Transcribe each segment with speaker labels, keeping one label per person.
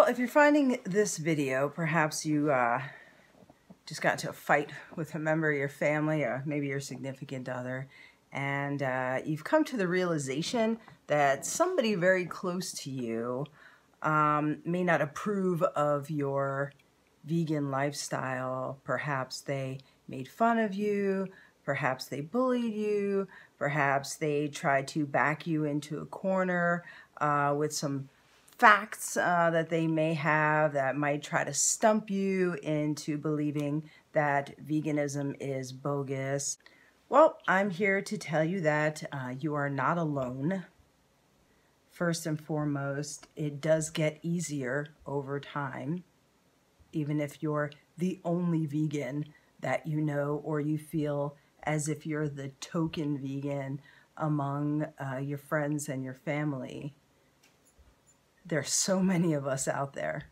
Speaker 1: if you're finding this video, perhaps you just got into a fight with a member of your family, or maybe your significant other, and you've come to the realization that somebody very close to you may not approve of your vegan lifestyle. Perhaps they made fun of you, perhaps they bullied you, perhaps they tried to back you into a corner with some facts that they may have that might try to stump you into believing that veganism is bogus. Well, I'm here to tell you that you are not alone. First and foremost, it does get easier over time, even if you're the only vegan that you know, or you feel as if you're the token vegan among your friends and your family. There's so many of us out there.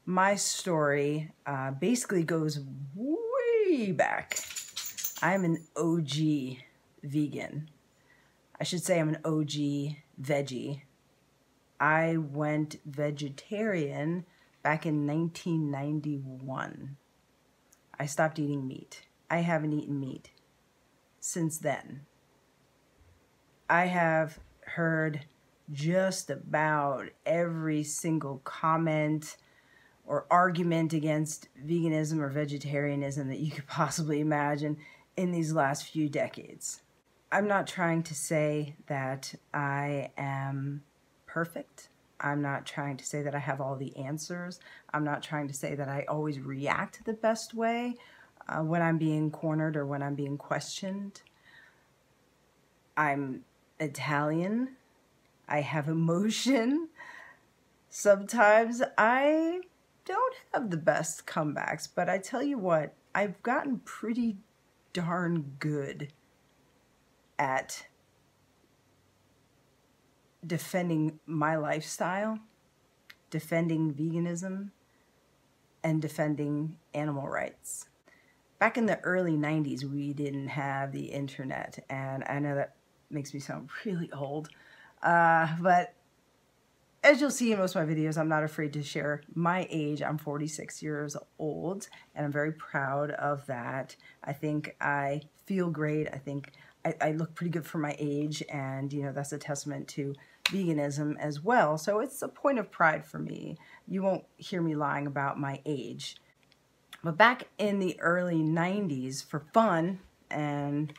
Speaker 1: My story basically goes way back. I'm an OG vegan. I should say I'm an OG veggie. I went vegetarian back in 1991. I stopped eating meat. I haven't eaten meat since then. I have heard just about every single comment or argument against veganism or vegetarianism that you could possibly imagine in these last few decades. I'm not trying to say that I am perfect. I'm not trying to say that I have all the answers. I'm not trying to say that I always react the best way when I'm being cornered or when I'm being questioned. I'm Italian. I have emotion. Sometimes I don't have the best comebacks, but I tell you what, I've gotten pretty darn good at defending my lifestyle, defending veganism, and defending animal rights. Back in the early 90s, we didn't have the internet, and I know that makes me sound really old, but as you'll see in most of my videos, I'm not afraid to share my age. I'm 46 years old, and I'm very proud of that. I think I feel great. I think I look pretty good for my age, and you know, that's a testament to veganism as well. So it's a point of pride for me. You won't hear me lying about my age. But back in the early 90s, for fun and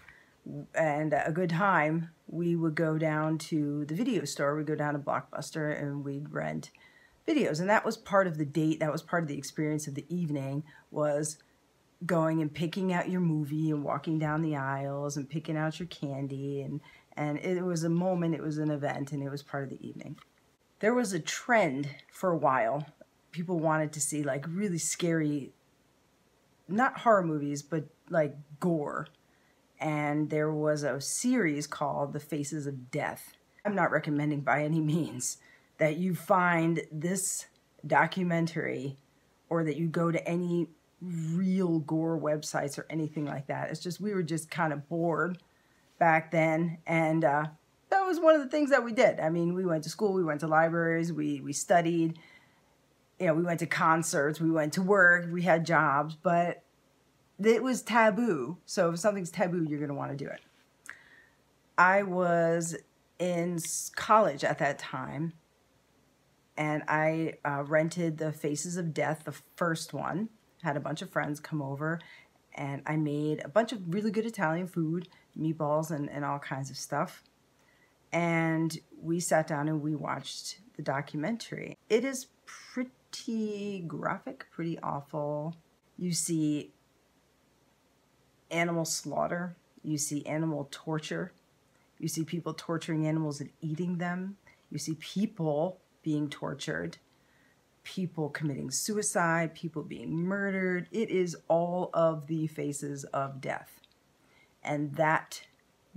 Speaker 1: a good time, we would go down to the video store. We'd go down to Blockbuster and we'd rent videos. And that was part of the date. That was part of the experience of the evening, was going and picking out your movie and walking down the aisles and picking out your candy. And it was a moment, it was an event, and it was part of the evening. There was a trend for a while. People wanted to see like really scary, not horror movies, but like gore. And there was a series called The Faces of Death. I'm not recommending by any means that you find this documentary or that you go to any real gore websites or anything like that. It's just, we were just kind of bored back then, and that was one of the things that we did. I mean, we went to school, we went to libraries, we studied, you know, we went to concerts, we went to work, we had jobs, but it was taboo. So if something's taboo, you're going to want to do it. I was in college at that time, and I rented The Faces of Death, the first one. Had a bunch of friends come over, and I made a bunch of really good Italian food, meatballs and all kinds of stuff. And we sat down and we watched the documentary. It is pretty graphic, pretty awful. You see animal slaughter, you see animal torture, you see people torturing animals and eating them, you see people being tortured, people committing suicide, people being murdered. It is all of the faces of death. And that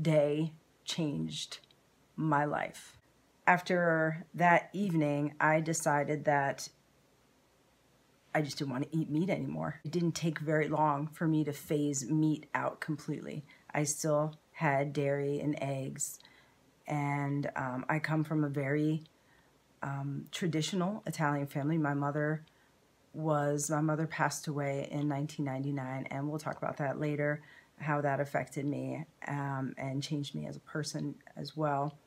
Speaker 1: day changed my life. After that evening, I decided that I just didn't want to eat meat anymore. It didn't take very long for me to phase meat out completely. I still had dairy and eggs, and I come from a very traditional Italian family. My mother passed away in 1999, and we'll talk about that later, how that affected me and changed me as a person as well.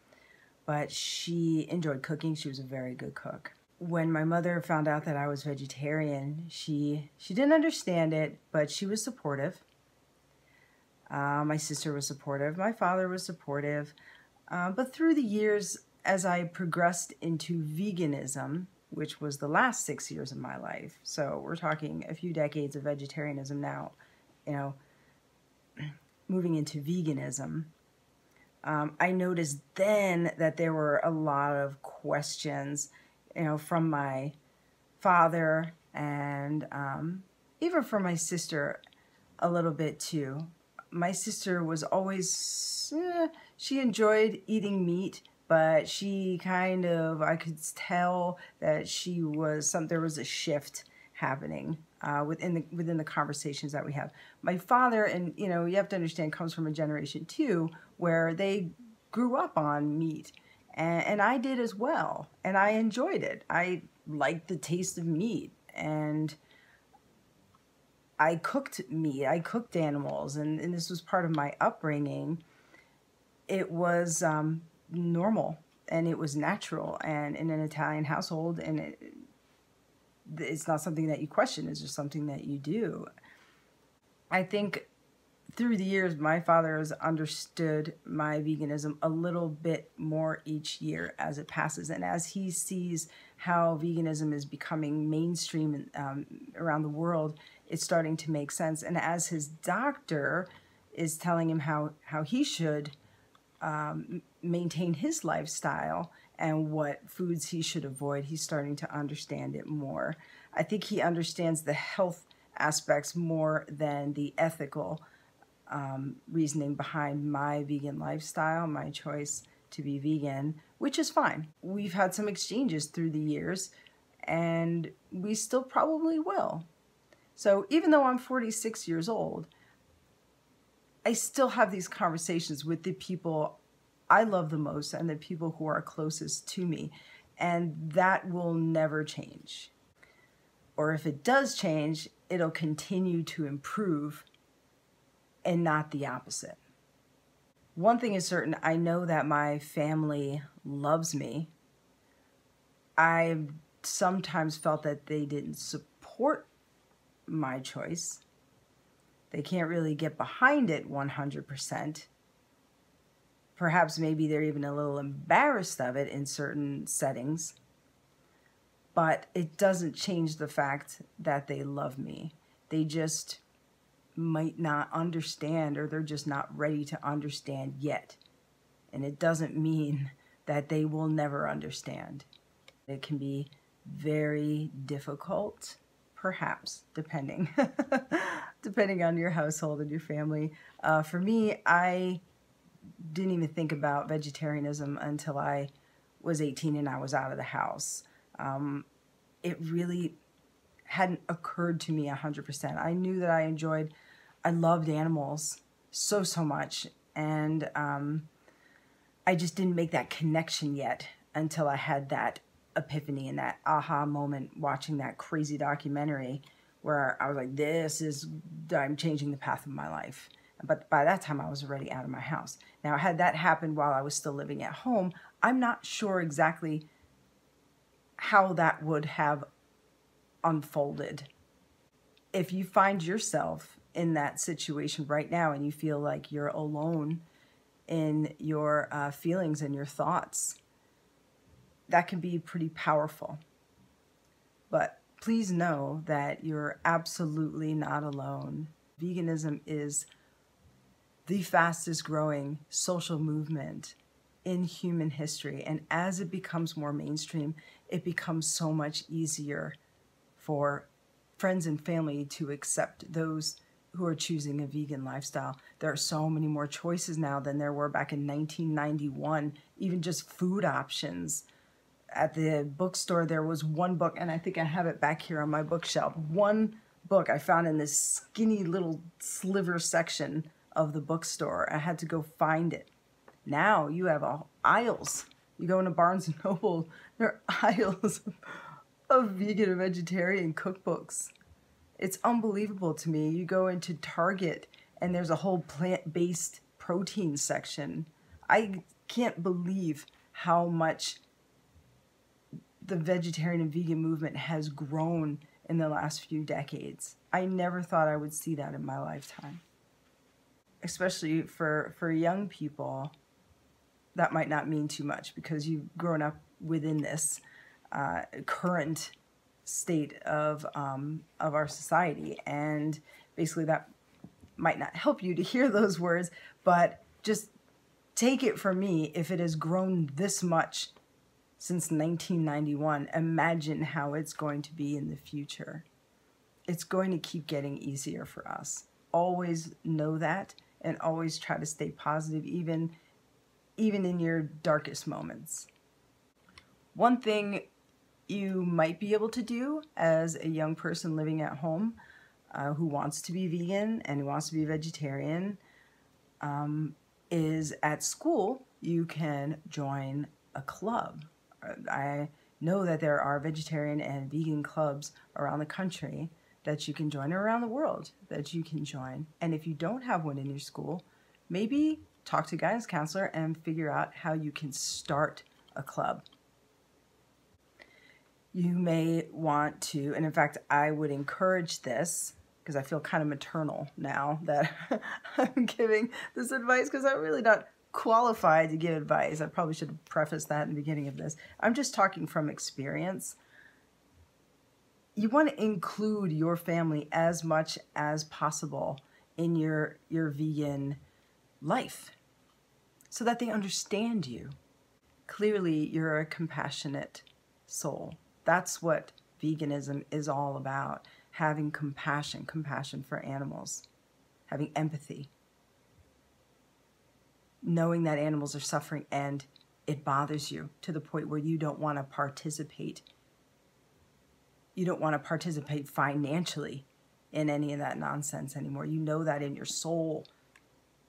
Speaker 1: But she enjoyed cooking. She was a very good cook. When my mother found out that I was vegetarian, she didn't understand it, but she was supportive. My sister was supportive. My father was supportive. But through the years, as I progressed into veganism, which was the last 6 years of my life, so we're talking a few decades of vegetarianism now, you know, moving into veganism, I noticed then that there were a lot of questions, you know, from my father and even from my sister a little bit too. My sister was always, she enjoyed eating meat, but she kind of, I could tell that she was, there was a shift happening within the conversations that we have. My father, and you know, you have to understand, comes from a generation too where they grew up on meat, and I did as well, and I enjoyed it. I liked the taste of meat, and I cooked meat. I cooked animals, and this was part of my upbringing. It was normal, and it was natural, and in an Italian household, and it's not something that you question. It's just something that you do. I think through the years, my father has understood my veganism a little bit more each year as it passes. And as he sees how veganism is becoming mainstream around the world, it's starting to make sense. And as his doctor is telling him how he should maintain his lifestyle and what foods he should avoid, he's starting to understand it more. I think he understands the health aspects more than the ethical reasoning behind my vegan lifestyle, my choice to be vegan, which is fine. We've had some exchanges through the years, and we still probably will. So even though I'm 46 years old, I still have these conversations with the people I love the most and the people who are closest to me, and that will never change. Or if it does change, it'll continue to improve and not the opposite. One thing is certain, I know that my family loves me. I've sometimes felt that they didn't support my choice. They can't really get behind it 100%. Perhaps maybe they're even a little embarrassed of it in certain settings. But it doesn't change the fact that they love me. They just might not understand, or they're just not ready to understand yet. And it doesn't mean that they will never understand. It can be very difficult, perhaps, depending on your household and your family. For me, I didn't even think about vegetarianism until I was 18 and I was out of the house. It really hadn't occurred to me 100%. I knew that I loved animals so much, and I just didn't make that connection yet until I had that epiphany and that aha moment watching that crazy documentary where I was like, I'm changing the path of my life. But by that time, I was already out of my house. Now, had that happened while I was still living at home, I'm not sure exactly how that would have unfolded. If you find yourself in that situation right now and you feel like you're alone in your feelings and your thoughts, that can be pretty powerful. But please know that you're absolutely not alone. Veganism is the fastest growing social movement in human history. And as it becomes more mainstream, it becomes so much easier for friends and family to accept those who are choosing a vegan lifestyle. There are so many more choices now than there were back in 1991, even just food options. At the bookstore, there was one book, and I think I have it back here on my bookshelf. One book I found in this skinny little sliver section of the bookstore. I had to go find it. Now you have aisles You go into Barnes and Noble, there are aisles of vegan and vegetarian cookbooks. It's unbelievable to me. You go into Target and there's a whole plant-based protein section. I can't believe how much the vegetarian and vegan movement has grown in the last few decades. I never thought I would see that in my lifetime. Especially for young people, that might not mean too much because you've grown up within this current state of our society, and basically that might not help you to hear those words, but just take it from me, if it has grown this much since 1991, imagine how it's going to be in the future. It's going to keep getting easier for us. Always know that, and always try to stay positive, even in your darkest moments. One thing you might be able to do as a young person living at home who wants to be vegan and who wants to be vegetarian is at school you can join a club. I know that there are vegetarian and vegan clubs around the country that you can join, or around the world that you can join. And if you don't have one in your school, maybe talk to a guidance counselor and figure out how you can start a club. You may want to, and in fact, I would encourage this, because I feel kind of maternal now that I'm giving this advice, because I'm really not qualified to give advice. I probably should have prefaced that in the beginning of this. I'm just talking from experience. You want to include your family as much as possible in your vegan life so that they understand you. Clearly, you're a compassionate soul. That's what veganism is all about. Having compassion for animals, having empathy, knowing that animals are suffering and it bothers you to the point where you don't want to participate. You don't want to participate financially in any of that nonsense anymore. You know that in your soul.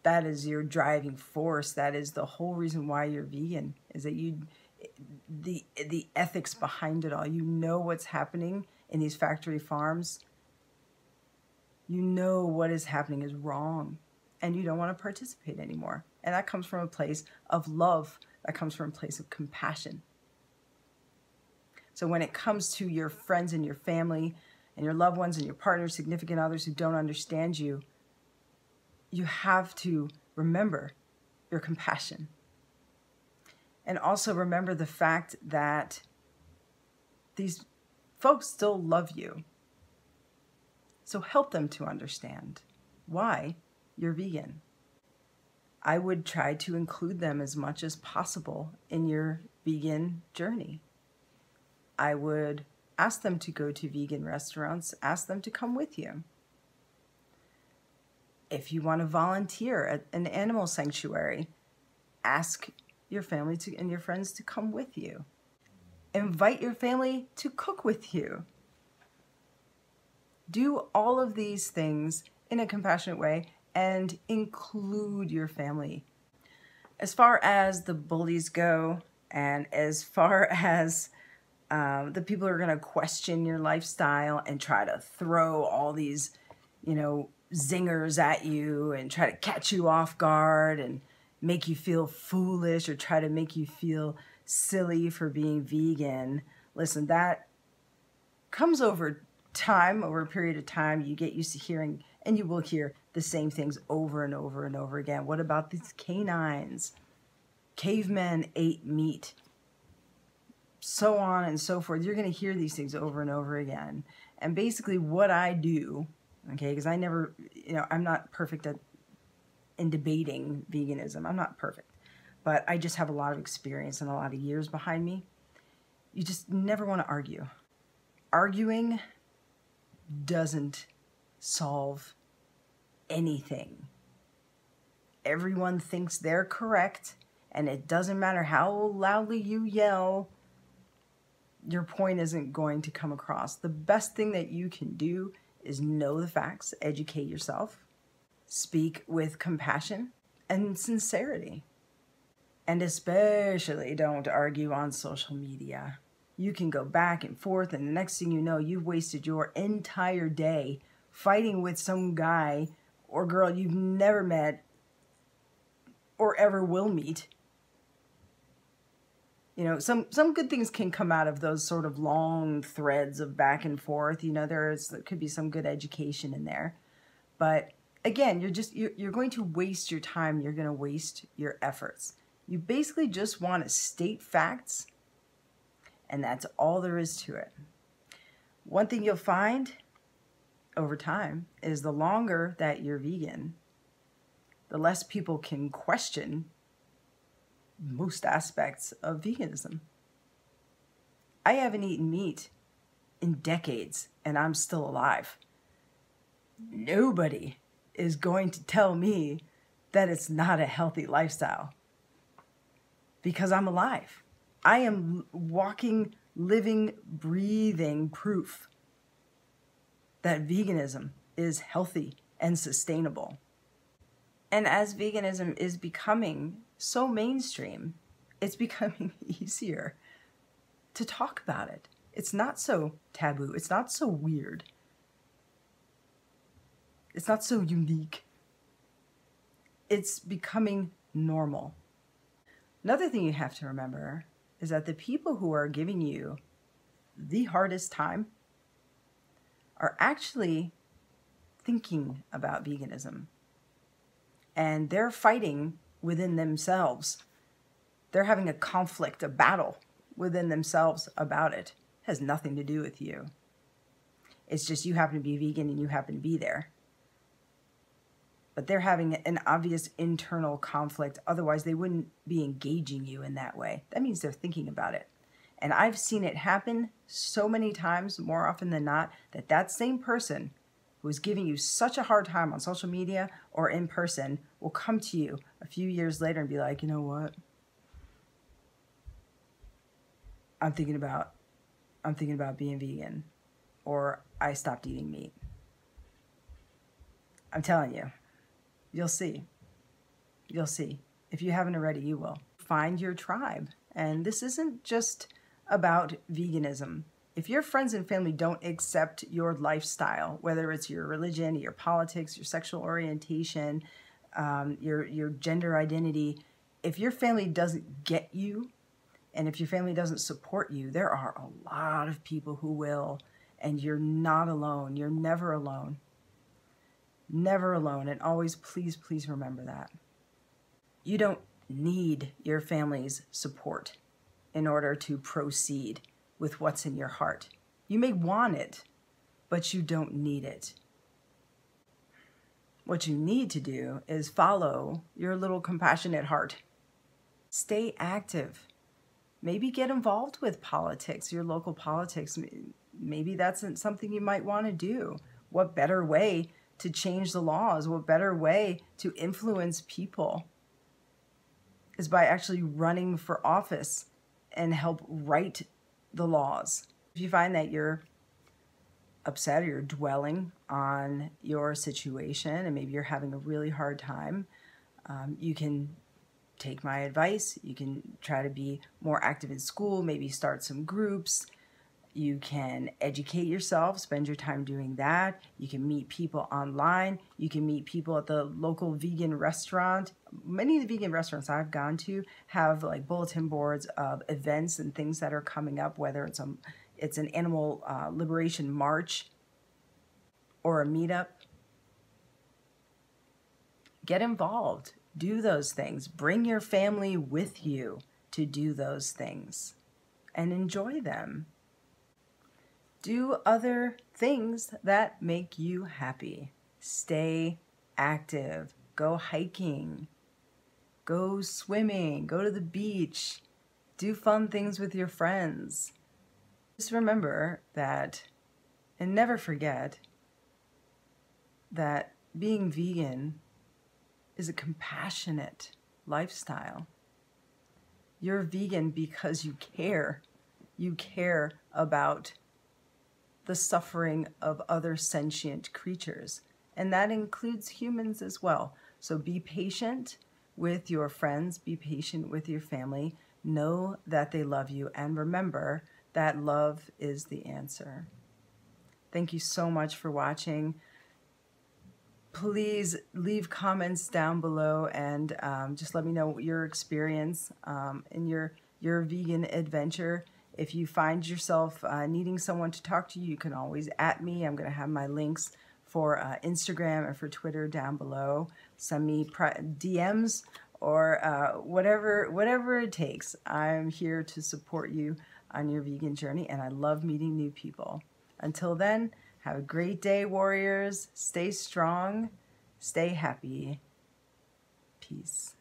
Speaker 1: That is your driving force. That is the whole reason why you're vegan, is that the ethics behind it all. You know what's happening in these factory farms. You know what is happening is wrong, and you don't want to participate anymore. And that comes from a place of love. That comes from a place of compassion. So when it comes to your friends and your family and your loved ones and your partners, significant others who don't understand you, you have to remember your compassion. And also remember the fact that these folks still love you. So help them to understand why you're vegan. I would try to include them as much as possible in your vegan journey. I would ask them to go to vegan restaurants, ask them to come with you. If you want to volunteer at an animal sanctuary, ask your family and your friends to come with you. Invite your family to cook with you. Do all of these things in a compassionate way and include your family. As far as the bullies go, and as far as the people who are going to question your lifestyle and try to throw all these, zingers at you and try to catch you off guard and make you feel foolish or try to make you feel silly for being vegan. Listen, that comes over time, over a period of time. You get used to hearing, and you will hear the same things over and over and over again. What about these canines? Cavemen ate meat. So on and so forth. You're going to hear these things over and over again. And basically what I do, okay, because I never, I'm not perfect in debating veganism. I'm not perfect. But I just have a lot of experience and a lot of years behind me. You just never want to argue. Arguing doesn't solve anything. Everyone thinks they're correct, and it doesn't matter how loudly you yell, your point isn't going to come across. The best thing that you can do is know the facts, educate yourself, speak with compassion and sincerity. And especially don't argue on social media. You can go back and forth, and the next thing you know, you've wasted your entire day fighting with some guy or girl you've never met or ever will meet. You know, some good things can come out of those sort of long threads of back and forth. You know, there could be some good education in there. But again, you're going to waste your time. You're going to waste your efforts. You basically just want to state facts, and that's all there is to it. One thing you'll find over time is the longer that you're vegan, the less people can question most aspects of veganism. I haven't eaten meat in decades, and I'm still alive. Nobody is going to tell me that it's not a healthy lifestyle because I'm alive. I am walking, living, breathing proof that veganism is healthy and sustainable. And as veganism is becoming so mainstream, it's becoming easier to talk about it. It's not so taboo. It's not so weird. It's not so unique. It's becoming normal. Another thing you have to remember is that the people who are giving you the hardest time are actually thinking about veganism. And they're fighting within themselves. They're having a conflict, a battle within themselves about it. It has nothing to do with you. It's just you happen to be vegan and you happen to be there. But they're having an obvious internal conflict. Otherwise, they wouldn't be engaging you in that way. That means they're thinking about it. And I've seen it happen so many times, more often than not, that same person who is giving you such a hard time on social media or in person will come to you a few years later and be like, you know what? I'm thinking about being vegan, or I stopped eating meat. I'm telling you, you'll see. You'll see. If you haven't already, you will. Find your tribe. And this isn't just about veganism. If your friends and family don't accept your lifestyle, whether it's your religion, your politics, your sexual orientation, your gender identity, if your family doesn't get you, and if your family doesn't support you, there are a lot of people who will, and you're not alone. You're never alone. Never alone. And always, please, please remember that. You don't need your family's support in order to proceed with what's in your heart. You may want it, but you don't need it. What you need to do is follow your little compassionate heart. Stay active. Maybe get involved with politics, your local politics. Maybe that's something you might want to do. What better way to change the laws? What better way to influence people is by actually running for office and help write the laws. If you find that you're upset or you're dwelling on your situation and maybe you're having a really hard time, you can take my advice. You can try to be more active in school, maybe start some groups. You can educate yourself, spend your time doing that. You can meet people online. You can meet people at the local vegan restaurant. Many of the vegan restaurants I've gone to have like bulletin boards of events and things that are coming up, whether it's an animal liberation march or a meetup. Get involved. Do those things. Bring your family with you to do those things and enjoy them. Do other things that make you happy. Stay active. Go hiking. Go swimming. Go to the beach. Do fun things with your friends. Just remember that, and never forget that being vegan is a compassionate lifestyle. You're vegan because you care. You care about the suffering of other sentient creatures, and that includes humans as well. So be patient, with your friends. Be patient with your family. Know that they love you, and remember that love is the answer. Thank you so much for watching. Please leave comments down below and just let me know your experience in your vegan adventure. If you find yourself needing someone to talk to, you can always @ me. I'm going to have my links for Instagram and for Twitter down below. Send me DMs or whatever it takes. I'm here to support you on your vegan journey, and I love meeting new people. Until then, have a great day, warriors. Stay strong, stay happy. Peace.